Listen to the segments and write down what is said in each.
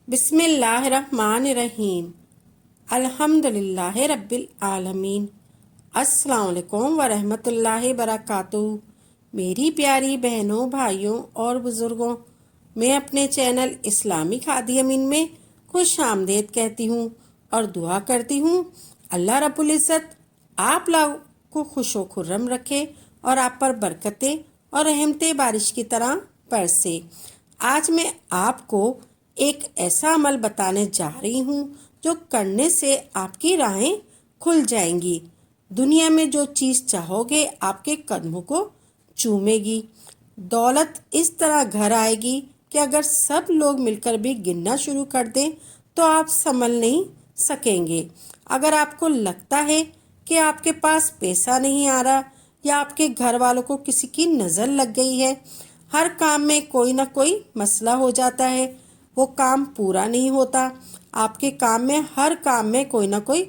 بسم اللہ الرحمن الرحیم الحمدللہ رب العالمین۔ السلام علیکم ورحمۃ اللہ وبرکاتہ۔ میری پیاری بہنوں، بھائیوں اور بزرگوں، میں اپنے چینل اسلامی ہادی امین میں خوش آمدید کہتی ہوں اور دعا کرتی ہوں اللہ رب العزت آپ لوگوں کو خوش و خرم رکھے اور آپ پر برکتیں اور رحمتیں بارش کی طرح برسے۔ آج میں آپ کو ایک ایسا عمل بتانے جا رہی ہوں جو کرنے سے آپ کی راہیں کھل جائیں گی۔ دنیا میں جو چیز چاہو گے آپ کے قدموں کو چومے گی۔ دولت اس طرح گھر آئے گی کہ اگر سب لوگ مل کر بھی گننا شروع کر دیں تو آپ سنبھل نہیں سکیں گے۔ اگر آپ کو لگتا ہے کہ آپ کے پاس پیسہ نہیں آ رہا یا آپ کے گھر والوں کو کسی کی نظر لگ گئی ہے، ہر کام میں کوئی نہ کوئی مسئلہ ہو جاتا ہے، وہ کام پورا نہیں ہوتا، آپ کے کام میں ہر کام میں کوئی نہ کوئی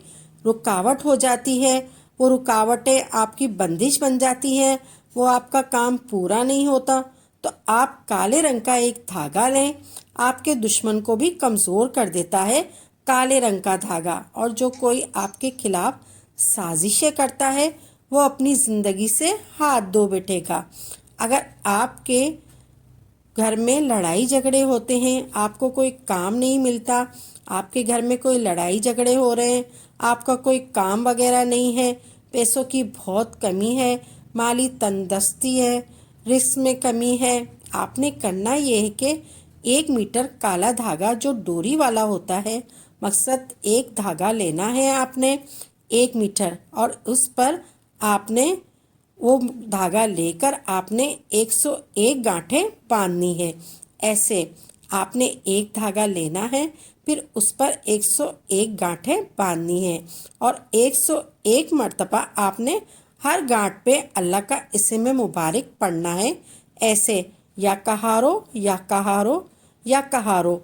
رکاوٹ ہو جاتی ہے، وہ رکاوٹیں آپ کی بندش بن جاتی ہیں، وہ آپ کا کام پورا نہیں ہوتا، تو آپ کالے رنگ کا ایک دھاگا لیں۔ آپ کے دشمن کو بھی کمزور کر دیتا ہے کالے رنگ کا دھاگا، اور جو کوئی آپ کے خلاف سازشیں کرتا ہے وہ اپنی زندگی سے ہاتھ دھو بیٹھے گا۔ اگر آپ کے گھر میں لڑائی جھگڑے ہوتے ہیں، آپ کو کوئی کام نہیں ملتا، آپ کے گھر میں کوئی لڑائی جھگڑے ہو رہے ہیں، آپ کا کوئی کام وغیرہ نہیں ہے، پیسوں کی بہت کمی ہے، مالی تندرستی ہے، رزق میں کمی ہے، آپ نے کرنا یہ ہے کہ 1 میٹر کالا دھاگا جو ڈوری والا ہوتا ہے، مقصد ایک دھاگا لینا ہے آپ نے 1 میٹر، اور اس پر آپ نے وہ دھاگا لے کر آپ نے 101 گانٹھیں باندھنی ہے۔ ایسے آپ نے ایک دھاگا لینا ہے، پھر اس پر 101 گانٹھیں باندھنی ہے، اور 101 مرتبہ آپ نے ہر گانٹھ پہ اللہ کا اسم مبارک پڑھنا ہے۔ ایسے یا کہارو یا کہارو یا کہارو،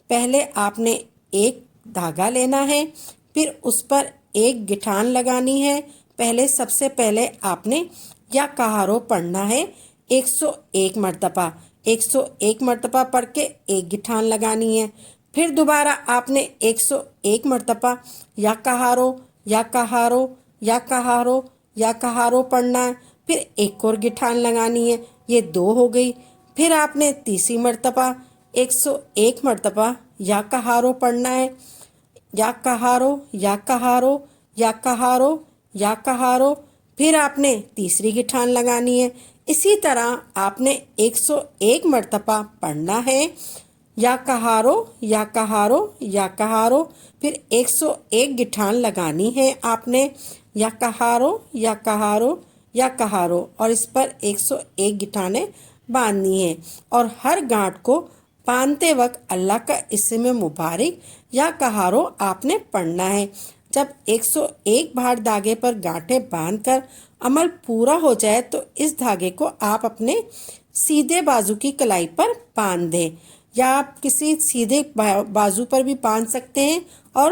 پہلے آپ نے ایک دھاگا لینا ہے، پھر اس پر ایک گٹھان لگانی ہے۔ پہلے سب سے پہلے آپ نے یا کہارو پڑھنا ہے 101 مرتبہ، 101 مرتبہ پڑھ کے ایک گٹھان لگانی ہے۔ پھر دوبارہ آپ نے 101 مرتبہ یا کہارو یا کہارو یا کہارو یا کہارو پڑھنا ہے، پھر ایک اور گٹھان لگانی ہے، یہ 2 ہو گئی۔ پھر آپ نے تیسری مرتبہ 101 مرتبہ یا کہارو پڑھنا ہے، یا کہارو یا کہارو یا کہارو یا کہارو، پھر آپ نے تیسری گٹھان لگانی ہے۔ اسی طرح آپ نے 101 مرتبہ پڑھنا ہے یا کہارو یا کہارو یا کہارو، پھر 101 گٹھان لگانی ہے آپ نے یا کہارو یا کہارو یا کہارو، اور اس پر 101 گٹھانیں باندھنی ہیں، اور ہر گانٹھ کو باندھتے وقت اللہ کا اسم مبارک یا کہارو آپ نے پڑھنا ہے۔ جب 101 بار دھاگے پر گانٹھیں باندھ کر عمل پورا ہو جائے تو اس دھاگے کو آپ اپنے سیدھے بازو کی کلائی پر باندھ دیں، یا آپ کسی سیدھے بازو پر بھی باندھ سکتے ہیں اور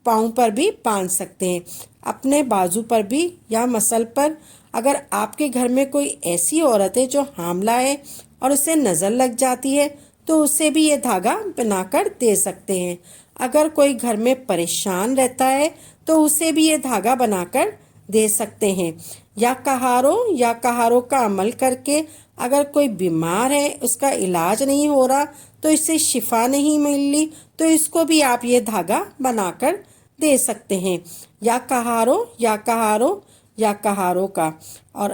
پاؤں پر بھی باندھ سکتے ہیں، اپنے بازو پر بھی یا مسل پر۔ اگر آپ کے گھر میں کوئی ایسی عورت ہے جو حاملہ ہے اور اسے نظر لگ جاتی ہے تو اسے بھی یہ دھاگا بنا کر دے سکتے ہیں۔ اگر کوئی گھر میں پریشان رہتا ہے تو اسے بھی یہ دھاگا بنا کر دے سکتے ہیں۔ یا کہارو کا عمل کر کے اگر کوئی بیمار ہے، اس کا علاج نہیں ہو رہا، تو اس سے شفا نہیں ملی، تو اس کو بھی آپ یہ دھاگا بنا کر دے سکتے ہیں۔ یا کہارو یا کہارو یا کہارو کا، اور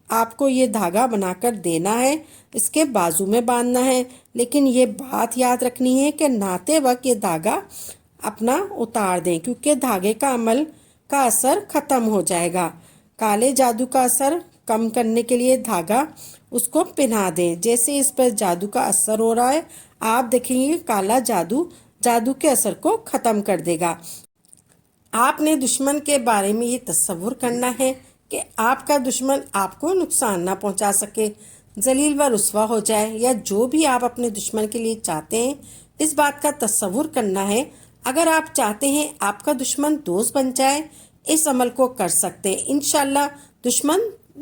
آپ کو یہ دھاگا بنا کر دینا ہے، اس کے بازو میں باندھنا ہے، لیکن یہ بات یاد رکھنی ہے کہ نہاتے وقت یہ دھاگا اپنا اتار دیں، کیونکہ دھاگے کا عمل کا اثر ختم ہو جائے گا۔ کالے جادو کا اثر کم کرنے کے لیے دھاگا اس کو پہنا دیں، جیسے اس پر جادو کا اثر ہو رہا ہے آپ دیکھیں گے کالا جادو کے اثر کو ختم کر دے گا۔ آپ نے دشمن کے بارے میں یہ تصور کرنا ہے کہ آپ کا دشمن آپ کو نقصان نہ پہنچا سکے، ذلیل و رسوا ہو جائے، یا جو بھی آپ اپنے دشمن کے لیے چاہتے ہیں اس بات کا تصور کرنا ہے۔ اگر آپ چاہتے ہیں آپ کا دشمن دوست بن جائے، اس عمل کو کر سکتے ہیں، انشاءاللہ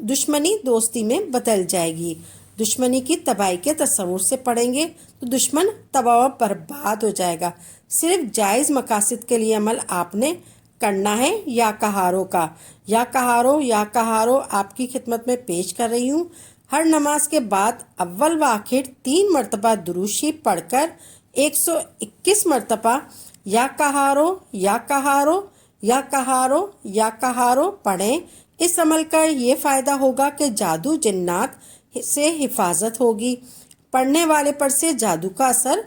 دشمنی دوستی میں بدل جائے گی۔ دشمنی کی تباہی کے تصور سے پڑھیں گے تو دشمن تباہ و برباد ہو جائے گا۔ صرف جائز مقاصد کے لیے عمل آپ نے کرنا ہے۔ یا کہاروں کا یا کہاروں آپ کی خدمت میں پیش کر رہی ہوں۔ ہر نماز کے بعد اول و آخر 3 مرتبہ درود شریف پڑھ کر 121 مرتبہ یا کہاروں پڑھیں۔ اس عمل کا یہ فائدہ ہوگا کہ جادو جنات سے حفاظت ہوگی، پڑھنے والے پر سے جادو کا اثر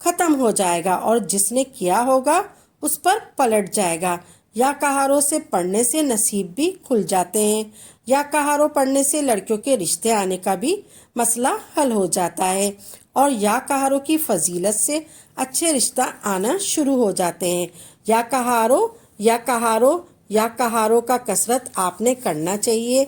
ختم ہو جائے گا اور جس نے کیا ہوگا اس پر پلٹ جائے گا۔ یا کہاروں سے پڑھنے سے نصیب بھی کھل جاتے ہیں۔ یا کہاروں پڑھنے سے لڑکیوں کے رشتے آنے کا بھی مسئلہ حل ہو جاتا ہے اور یا کہاروں کی فضیلت سے اچھے رشتہ آنا شروع ہو جاتے ہیں۔ یا کہاروں کا کثرت آپ نے کرنا چاہیے۔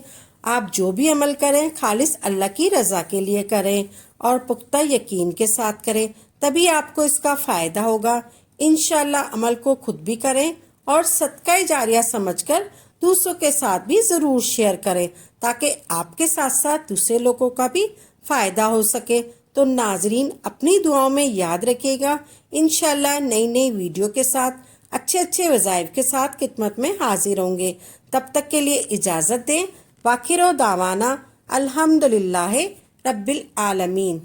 آپ جو بھی عمل کریں خالص اللہ کی رضا کے لیے کریں اور پختہ یقین کے ساتھ کریں، تبھی آپ کو اس کا فائدہ ہوگا۔ انشاءاللہ عمل کو خود بھی کریں اور صدقہ جاریہ سمجھ کر دوسروں کے ساتھ بھی ضرور شیئر کریں تاکہ آپ کے ساتھ ساتھ دوسرے لوگوں کا بھی فائدہ ہو سکے۔ تو ناظرین اپنی دعاؤں میں یاد رکھیے گا، انشاءاللہ نئی ویڈیو کے ساتھ اچھے وظائف کے ساتھ خدمت میں حاضر ہوں گے۔ تب تک کے لیے اجازت دیں۔ وآخر دعوانا الحمدللہ رب العالمین۔